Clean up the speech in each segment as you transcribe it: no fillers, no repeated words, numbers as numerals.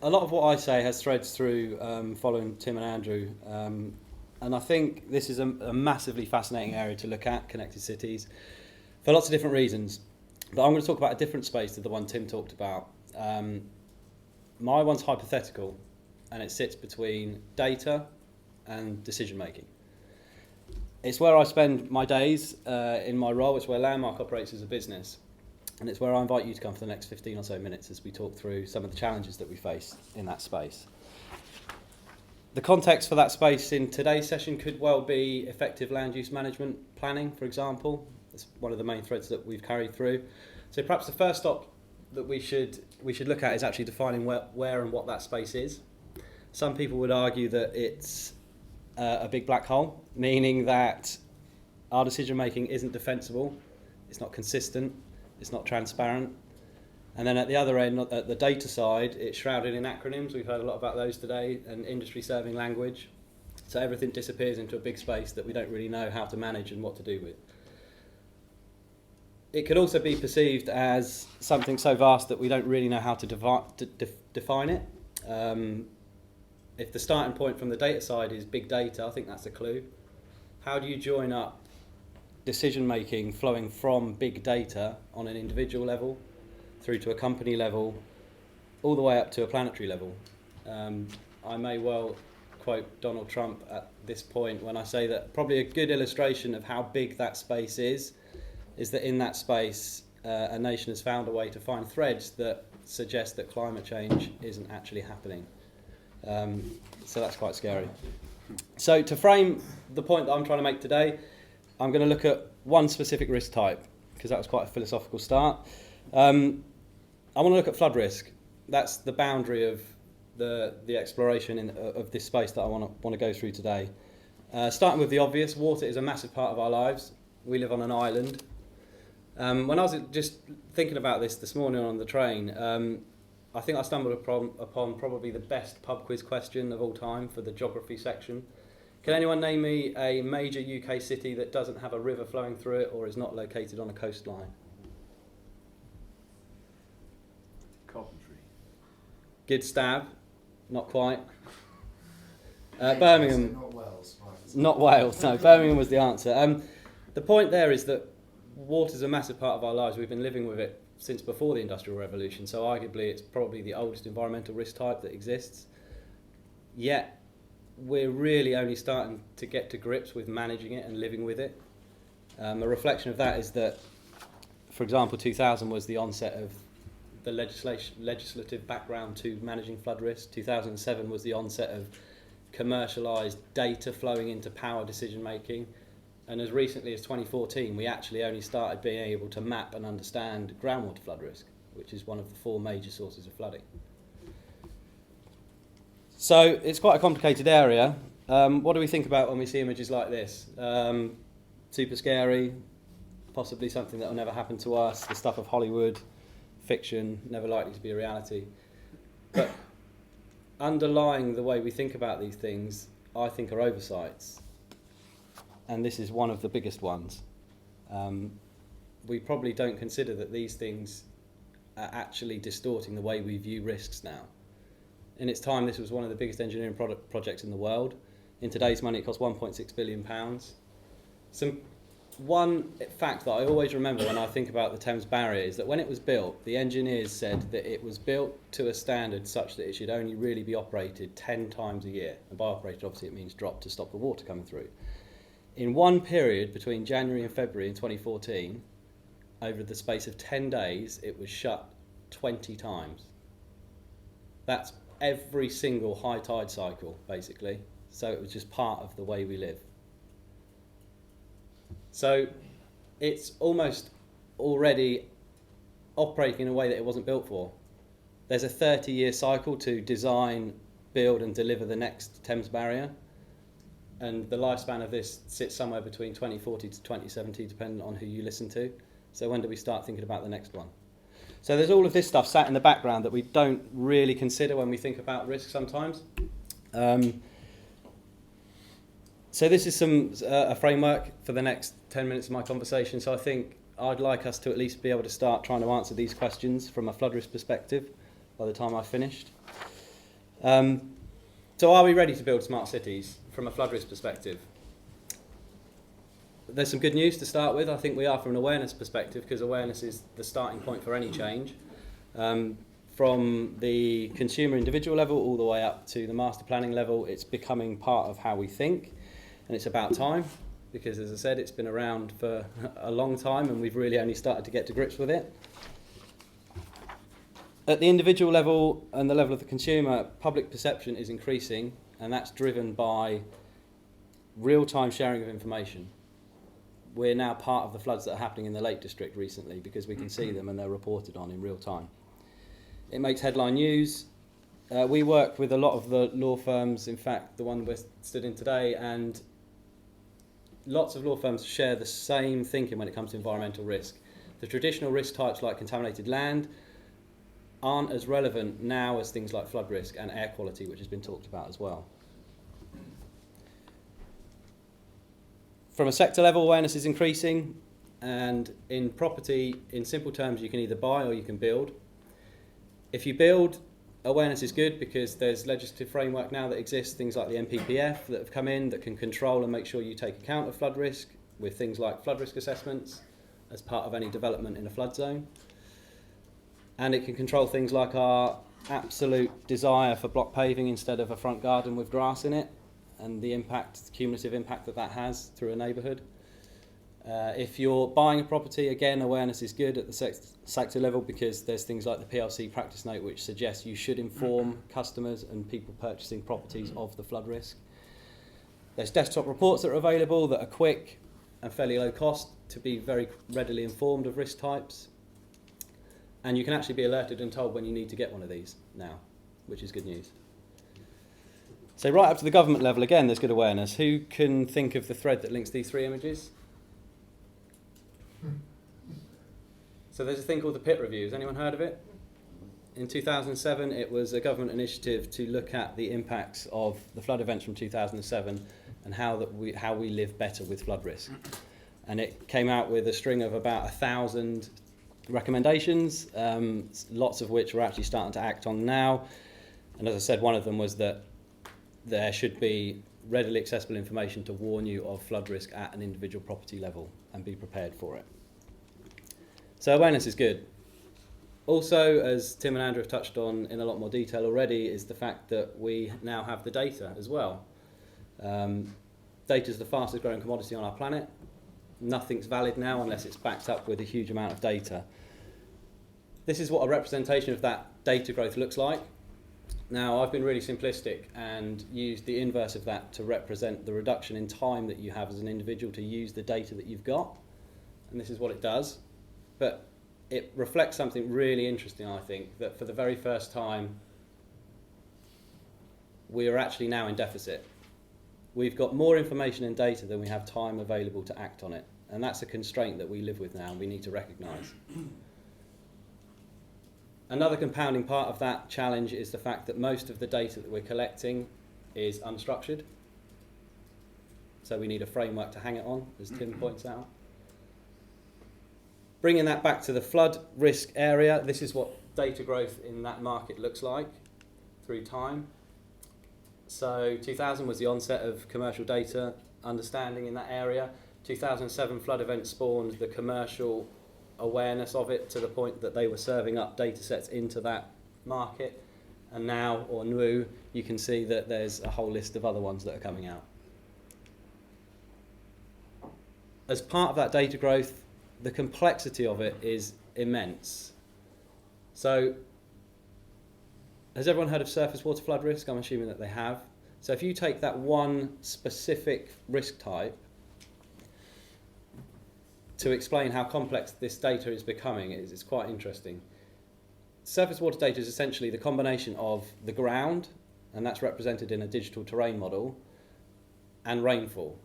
a lot of what I say has threads through following Tim and Andrew, and I think this is a massively fascinating area to look at, connected cities, for lots of different reasons. But I'm going to talk about a different space to the one Tim talked about. My one's hypothetical, and it sits between data and decision making. It's where I spend my days in my role. It's where Landmark operates as a business. And it's where I invite you to come for the next 15 or so minutes as we talk through some of the challenges that we face in that space. The context for that space in today's session could well be effective land use management planning, for example. It's one of the main threads that we've carried through. So perhaps the first stop that we should look at is actually defining where and what that space is. Some people would argue that it's a big black hole, meaning that our decision making isn't defensible, it's not consistent, it's not transparent. And then at the other end, at the data side, it's shrouded in acronyms. We've heard a lot about those today, and industry serving language. So everything disappears into a big space that we don't really know how to manage and what to do with. It could also be perceived as something so vast that we don't really know how to define it. If the starting point from the data side is big data, I think that's a clue. How do you join up decision making flowing from big data on an individual level through to a company level all the way up to a planetary level? I may well quote Donald Trump at this point when I say that probably a good illustration of how big that space is that in that space a nation has found a way to find threads that suggest that climate change isn't actually happening. So that's quite scary. So to frame the point that I'm trying to make today, I'm going to look at one specific risk type, because that was quite a philosophical start. I want to look at flood risk. That's the boundary of the exploration of this space that I want to go through today. Starting with the obvious, water is a massive part of our lives. We live on an island. When I was just thinking about this morning on the train, I think I stumbled upon probably the best pub quiz question of all time for the geography section. Can anyone name me a major UK city that doesn't have a river flowing through it or is not located on a coastline? Coventry. Good stab. Not quite. Birmingham. Not Wales. Right. Not Wales, no. Birmingham was the answer. The point there is that water is a massive part of our lives. We've been living with it since before the Industrial Revolution, so arguably it's probably the oldest environmental risk type that exists. Yet, we're really only starting to get to grips with managing it and living with it. A reflection of that is that, for example, 2000 was the onset of the legislative background to managing flood risk. 2007 was the onset of commercialised data flowing into power decision making. And as recently as 2014, we actually only started being able to map and understand groundwater flood risk, which is one of the 4 major sources of flooding. So it's quite a complicated area. What do we think about when we see images like this? Super scary, possibly something that will never happen to us, the stuff of Hollywood, fiction, never likely to be a reality. But underlying the way we think about these things, I think, are oversights. And this is one of the biggest ones. We probably don't consider that these things are actually distorting the way we view risks now. In its time, this was one of the biggest engineering projects in the world. In today's money, it cost £1.6 billion. One fact that I always remember when I think about the Thames Barrier is that when it was built, the engineers said that it was built to a standard such that it should only really be operated 10 times a year. And by operated, obviously, it means dropped to stop the water coming through. In one period between January and February in 2014, over the space of 10 days, it was shut 20 times. That's every single high tide cycle, basically. So it was just part of the way we live. So it's almost already operating in a way that it wasn't built for. There's a 30-year cycle to design, build and deliver the next Thames Barrier. And the lifespan of this sits somewhere between 2040 to 2070, depending on who you listen to. So when do we start thinking about the next one? So there's all of this stuff sat in the background that we don't really consider when we think about risk sometimes. So this is a framework for the next 10 minutes of my conversation. So I think I'd like us to at least be able to start trying to answer these questions from a flood risk perspective by the time I've finished. So are we ready to build smart cities from a flood risk perspective? There's some good news to start with. I think we are from an awareness perspective, because awareness is the starting point for any change. From the consumer individual level all the way up to the master planning level, it's becoming part of how we think, and it's about time, because as I said, it's been around for a long time and we've really only started to get to grips with it. At the individual level and the level of the consumer, public perception is increasing, and that's driven by real-time sharing of information. We're now part of the floods that are happening in the Lake District recently because we can see them and they're reported on in real time. It makes headline news. We work with a lot of the law firms, in fact the one we're stood in today, and lots of law firms share the same thinking when it comes to environmental risk. The traditional risk types like contaminated land aren't as relevant now as things like flood risk and air quality, which has been talked about as well. From a sector level, awareness is increasing, and in property, in simple terms, you can either buy or you can build. If you build, awareness is good because there's legislative framework now that exists, things like the NPPF that have come in that can control and make sure you take account of flood risk with things like flood risk assessments as part of any development in a flood zone. And it can control things like our absolute desire for block paving instead of a front garden with grass in it, and the impact, the cumulative impact that has through a neighbourhood. If you're buying a property, again, awareness is good at the sector level because there's things like the PLC practice note which suggests you should inform customers and people purchasing properties of the flood risk. There's desktop reports that are available that are quick and fairly low cost to be very readily informed of risk types. And you can actually be alerted and told when you need to get one of these now, which is good news. So right up to the government level, again, there's good awareness. Who can think of the thread that links these three images? So there's a thing called the PIT review. Has anyone heard of it? In 2007, it was a government initiative to look at the impacts of the flood events from 2007 and how we live better with flood risk. And it came out with a string of about 1,000 recommendations, lots of which we're actually starting to act on now. And as I said, one of them was that there should be readily accessible information to warn you of flood risk at an individual property level and be prepared for it. So awareness is good. Also, as Tim and Andrew have touched on in a lot more detail already, is the fact that we now have the data as well. Data is the fastest growing commodity on our planet. Nothing's valid now unless it's backed up with a huge amount of data. This is what a representation of that data growth looks like. Now, I've been really simplistic and used the inverse of that to represent the reduction in time that you have as an individual to use the data that you've got. And this is what it does. But it reflects something really interesting, I think, that for the very first time, we are actually now in deficit. We've got more information and data than we have time available to act on it. And that's a constraint that we live with now and we need to recognise. Another compounding part of that challenge is the fact that most of the data that we're collecting is unstructured. So we need a framework to hang it on, as Tim points out. Bringing that back to the flood risk area, this is what data growth in that market looks like through time. So 2000 was the onset of commercial data understanding in that area. 2007 flood events spawned the commercial awareness of it to the point that they were serving up data sets into that market. And now, or new, you can see that there's a whole list of other ones that are coming out. As part of that data growth, the complexity of it is immense. So, has everyone heard of surface water flood risk? I'm assuming that they have. So if you take that one specific risk type to explain how complex this data is becoming, it's quite interesting. Surface water data is essentially the combination of the ground, and that's represented in a digital terrain model, and rainfall.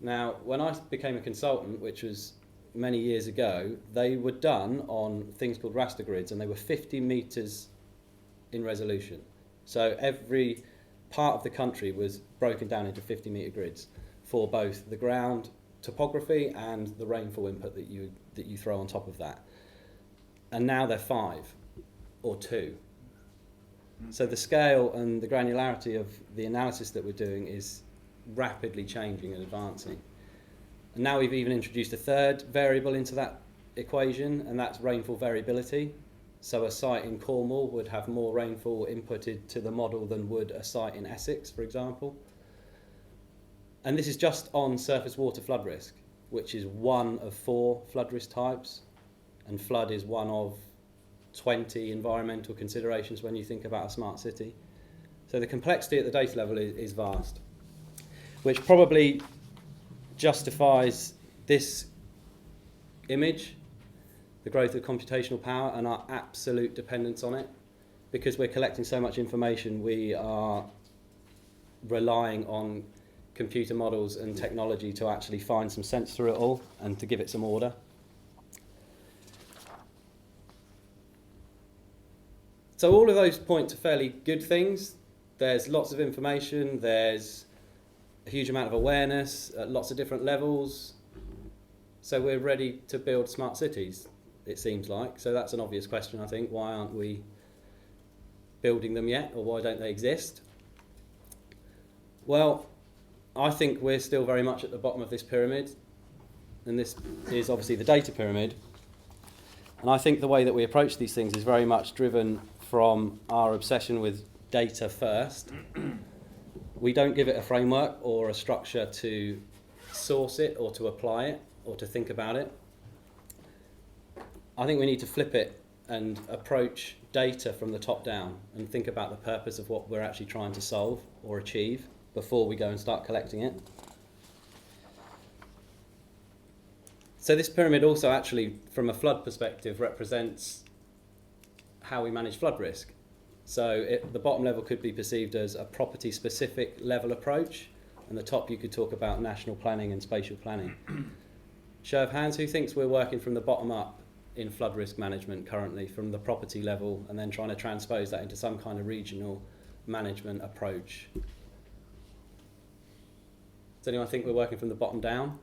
Now, when I became a consultant, which was many years ago, they were done on things called raster grids, and they were 50 metres in resolution. So every part of the country was broken down into 50-metre grids for both the ground topography and the rainfall input that you throw on top of that. And now they're 5 or 2. So the scale and the granularity of the analysis that we're doing is rapidly changing and advancing. And now we've even introduced a third variable into that equation, and that's rainfall variability. So a site in Cornwall would have more rainfall inputted to the model than would a site in Essex, for example. And this is just on surface water flood risk, which is one of 4 flood risk types, and flood is one of 20 environmental considerations when you think about a smart city. So the complexity at the data level is vast, which probably justifies this image, the growth of computational power and our absolute dependence on it. Because we're collecting so much information, we are relying on computer models and technology to actually find some sense through it all and to give it some order. So all of those point to fairly good things. There's lots of information, there's a huge amount of awareness at lots of different levels. So we're ready to build smart cities, it seems like. So that's an obvious question, I think. Why aren't we building them yet, or why don't they exist? Well, I think we're still very much at the bottom of this pyramid, and this is obviously the data pyramid. And I think the way that we approach these things is very much driven from our obsession with data first. We don't give it a framework or a structure to source it or to apply it or to think about it. I think we need to flip it and approach data from the top down and think about the purpose of what we're actually trying to solve or achieve before we go and start collecting it. So this pyramid also actually, from a flood perspective, represents how we manage flood risk. So the bottom level could be perceived as a property-specific level approach, and the top you could talk about national planning and spatial planning. Show of hands, who thinks we're working from the bottom up in flood risk management currently, from the property level, and then trying to transpose that into some kind of regional management approach? Does anyone think we're working from the bottom down?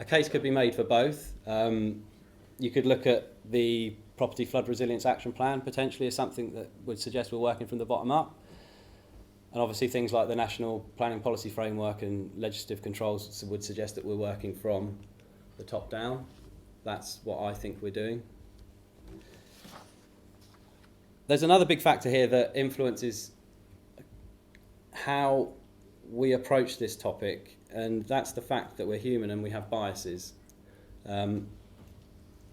A case could be made for both. You could look at the Property Flood Resilience Action Plan potentially as something that would suggest we're working from the bottom up. And obviously things like the National Planning Policy Framework and legislative controls would suggest that we're working from the top down. That's what I think we're doing. There's another big factor here that influences how we approach this topic, and that's the fact that we're human and we have biases.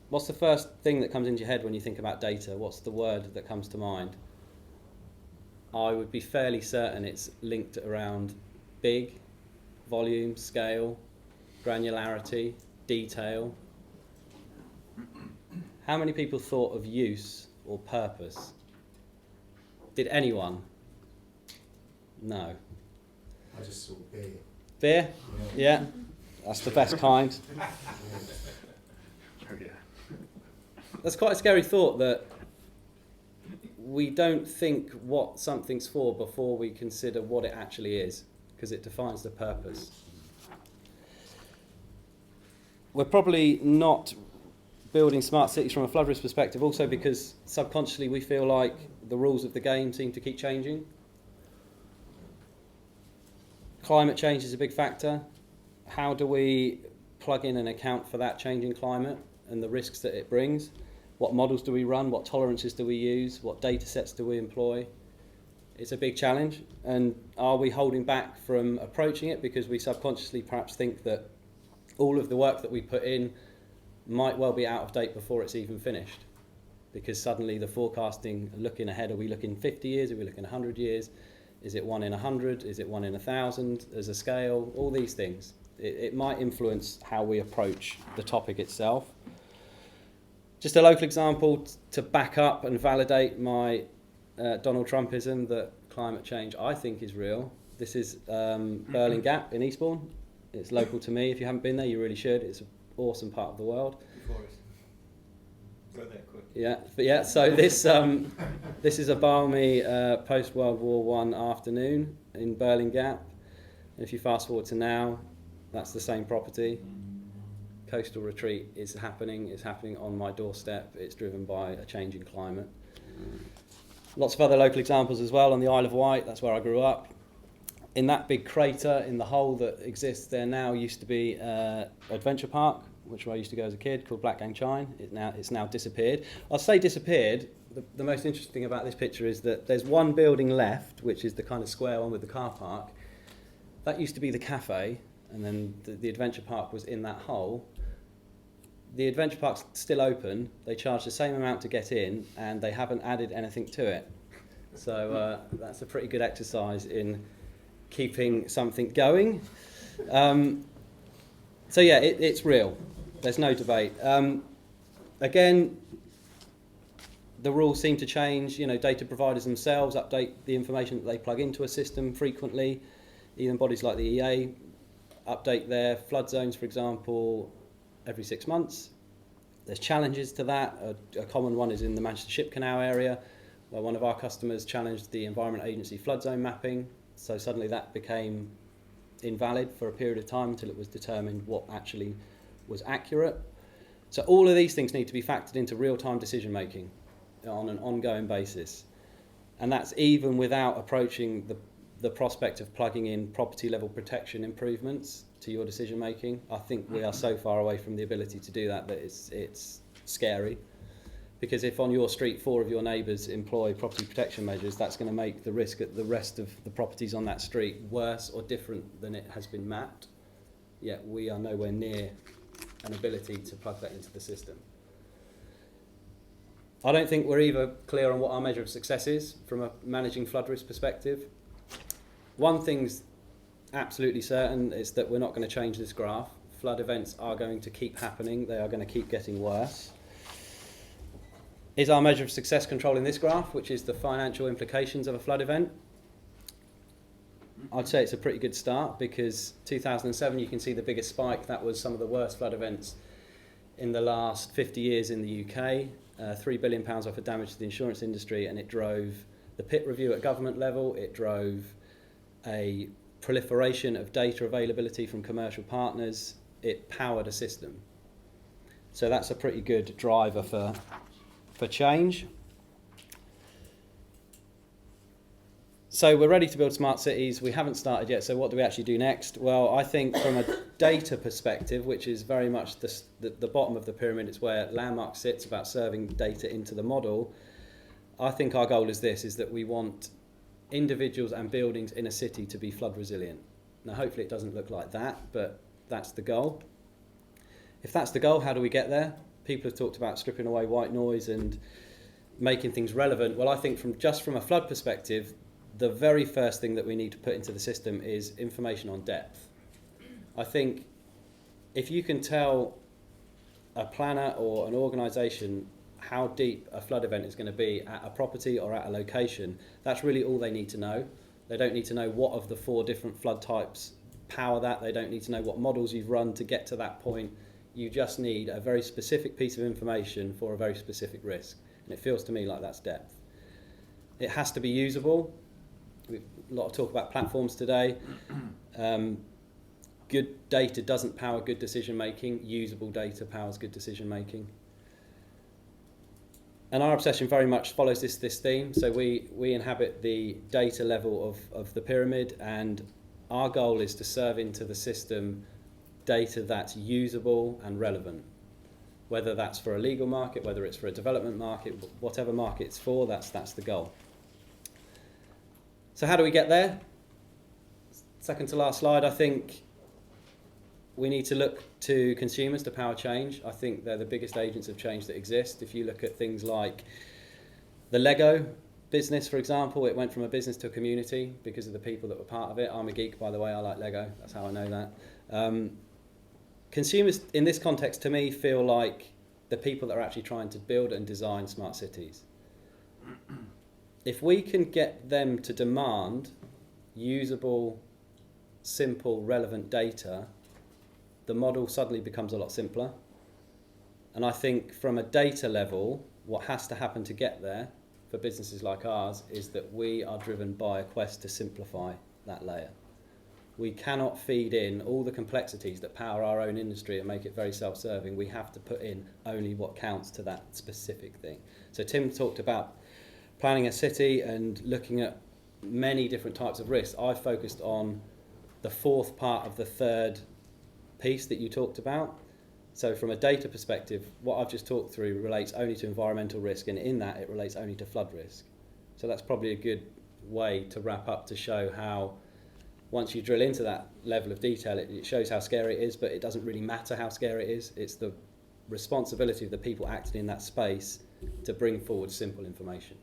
What's the first thing that comes into your head when you think about data? What's the word that comes to mind? I would be fairly certain it's linked around big, volume, scale, granularity, detail. How many people thought of use or purpose? Did anyone? No. I just saw beer. Beer? Yeah. That's the best kind. Oh, yeah. That's quite a scary thought, that we don't think what something's for before we consider what it actually is, because it defines the purpose. We're probably not building smart cities from a flood risk perspective also because subconsciously we feel like the rules of the game seem to keep changing. Climate change is a big factor. How do we plug in and account for that changing climate and the risks that it brings? What models do we run? What tolerances do we use? What data sets do we employ? It's a big challenge. And are we holding back from approaching it because we subconsciously perhaps think that all of the work that we put in might well be out of date before it's even finished? Because suddenly the forecasting, looking ahead, are we looking 50 years? Are we looking 100 years? Is it 1 in 100? Is it 1 in 1,000 as a scale? All these things. It might influence how we approach the topic itself. Just a local example to back up and validate my Donald Trumpism that climate change, I think, is real. This is Burling Gap in Eastbourne. It's local to me. If you haven't been there, you really should. It's an awesome part of the world. Before us. Go there quick. Yeah, but yeah. So this is a balmy post-World War I afternoon in Burling Gap. And if you fast forward to now, that's the same property. Coastal retreat is happening. It's happening on my doorstep. It's driven by a changing climate. Lots of other local examples as well on the Isle of Wight, that's where I grew up. In that big crater in the hole that exists there now used to be adventure park, which I used to go as a kid, called Black Gang Chine. It's now disappeared. I'll say disappeared. The most interesting thing about this picture is that there's one building left, which is the kind of square one with the car park. That used to be the cafe, and then the adventure park was in that hole. The adventure park's still open. They charge the same amount to get in, and they haven't added anything to it. So that's a pretty good exercise in keeping something going. So yeah, it's real. There's no debate. Again, the rules seem to change. Data providers themselves update the information that they plug into a system frequently. Even bodies like the EA update their flood zones, for example, every 6 months. There's challenges to that. A common one is in the Manchester Ship Canal area, where one of our customers challenged the Environment Agency flood zone mapping. So suddenly that became invalid for a period of time until it was determined what actually was accurate. So all of these things need to be factored into real-time decision making on an ongoing basis. And that's even without approaching the prospect of plugging in property level protection improvements to your decision making. I think we are so far away from the ability to do that it's scary. Because if on your street 4 of your neighbours employ property protection measures, that's going to make the risk at the rest of the properties on that street worse or different than it has been mapped. Yet we are nowhere near an ability to plug that into the system. I don't think we're either clear on what our measure of success is from a managing flood risk perspective. One thing's absolutely certain is that we're not going to change this graph. Flood events are going to keep happening. They are going to keep getting worse. Is our measure of success controlling this graph, which is the financial implications of a flood event? I'd say it's a pretty good start, because 2007 you can see the biggest spike. That was some of the worst flood events in the last 50 years in the UK. £3 billion worth of damage to the insurance industry, and it drove the PIT review at government level. It drove a proliferation of data availability from commercial partners. It powered a system. So that's a pretty good driver for change. So we're ready to build smart cities. We haven't started yet, so what do we actually do next? Well, I think from a data perspective, which is very much the bottom of the pyramid, it's where Landmark sits about serving data into the model. I think our goal is that we want individuals and buildings in a city to be flood resilient. Now, hopefully it doesn't look like that, but that's the goal. If that's the goal, how do we get there? People have talked about stripping away white noise and making things relevant. Well, I think from a flood perspective, the very first thing that we need to put into the system is information on depth. I think if you can tell a planner or an organisation how deep a flood event is going to be at a property or at a location, that's really all they need to know. They don't need to know what of the 4 different flood types power that. They don't need to know what models you've run to get to that point. You just need a very specific piece of information for a very specific risk. And it feels to me like that's depth. It has to be usable. We've a lot of talk about platforms today. Good data doesn't power good decision making. Usable data powers good decision making. And our obsession very much follows this theme. So we inhabit the data level of the pyramid, and our goal is to serve into the system data that's usable and relevant. Whether that's for a legal market, whether it's for a development market, whatever market it's for, that's the goal. So how do we get there? Second to last slide, I think we need to look to consumers to power change. I think they're the biggest agents of change that exist. If you look at things like the Lego business, for example, it went from a business to a community because of the people that were part of it. I'm a geek, by the way, I like Lego, that's how I know that. Consumers in this context, to me, feel like the people that are actually trying to build and design smart cities. If we can get them to demand usable, simple, relevant data, the model suddenly becomes a lot simpler. And I think from a data level, what has to happen to get there for businesses like ours is that we are driven by a quest to simplify that layer. We cannot feed in all the complexities that power our own industry and make it very self-serving. We have to put in only what counts to that specific thing. So Tim talked about planning a city and looking at many different types of risks, I focused on the fourth part of the third piece that you talked about. So from a data perspective, what I've just talked through relates only to environmental risk, and in that it relates only to flood risk. So that's probably a good way to wrap up, to show how once you drill into that level of detail, it shows how scary it is, but it doesn't really matter how scary it is. It's the responsibility of the people acting in that space to bring forward simple information.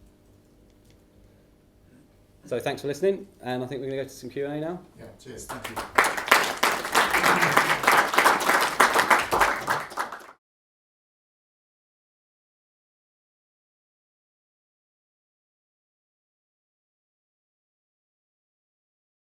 So thanks for listening, and I think we're going to go to some Q&A now. Yeah, cheers, thank you.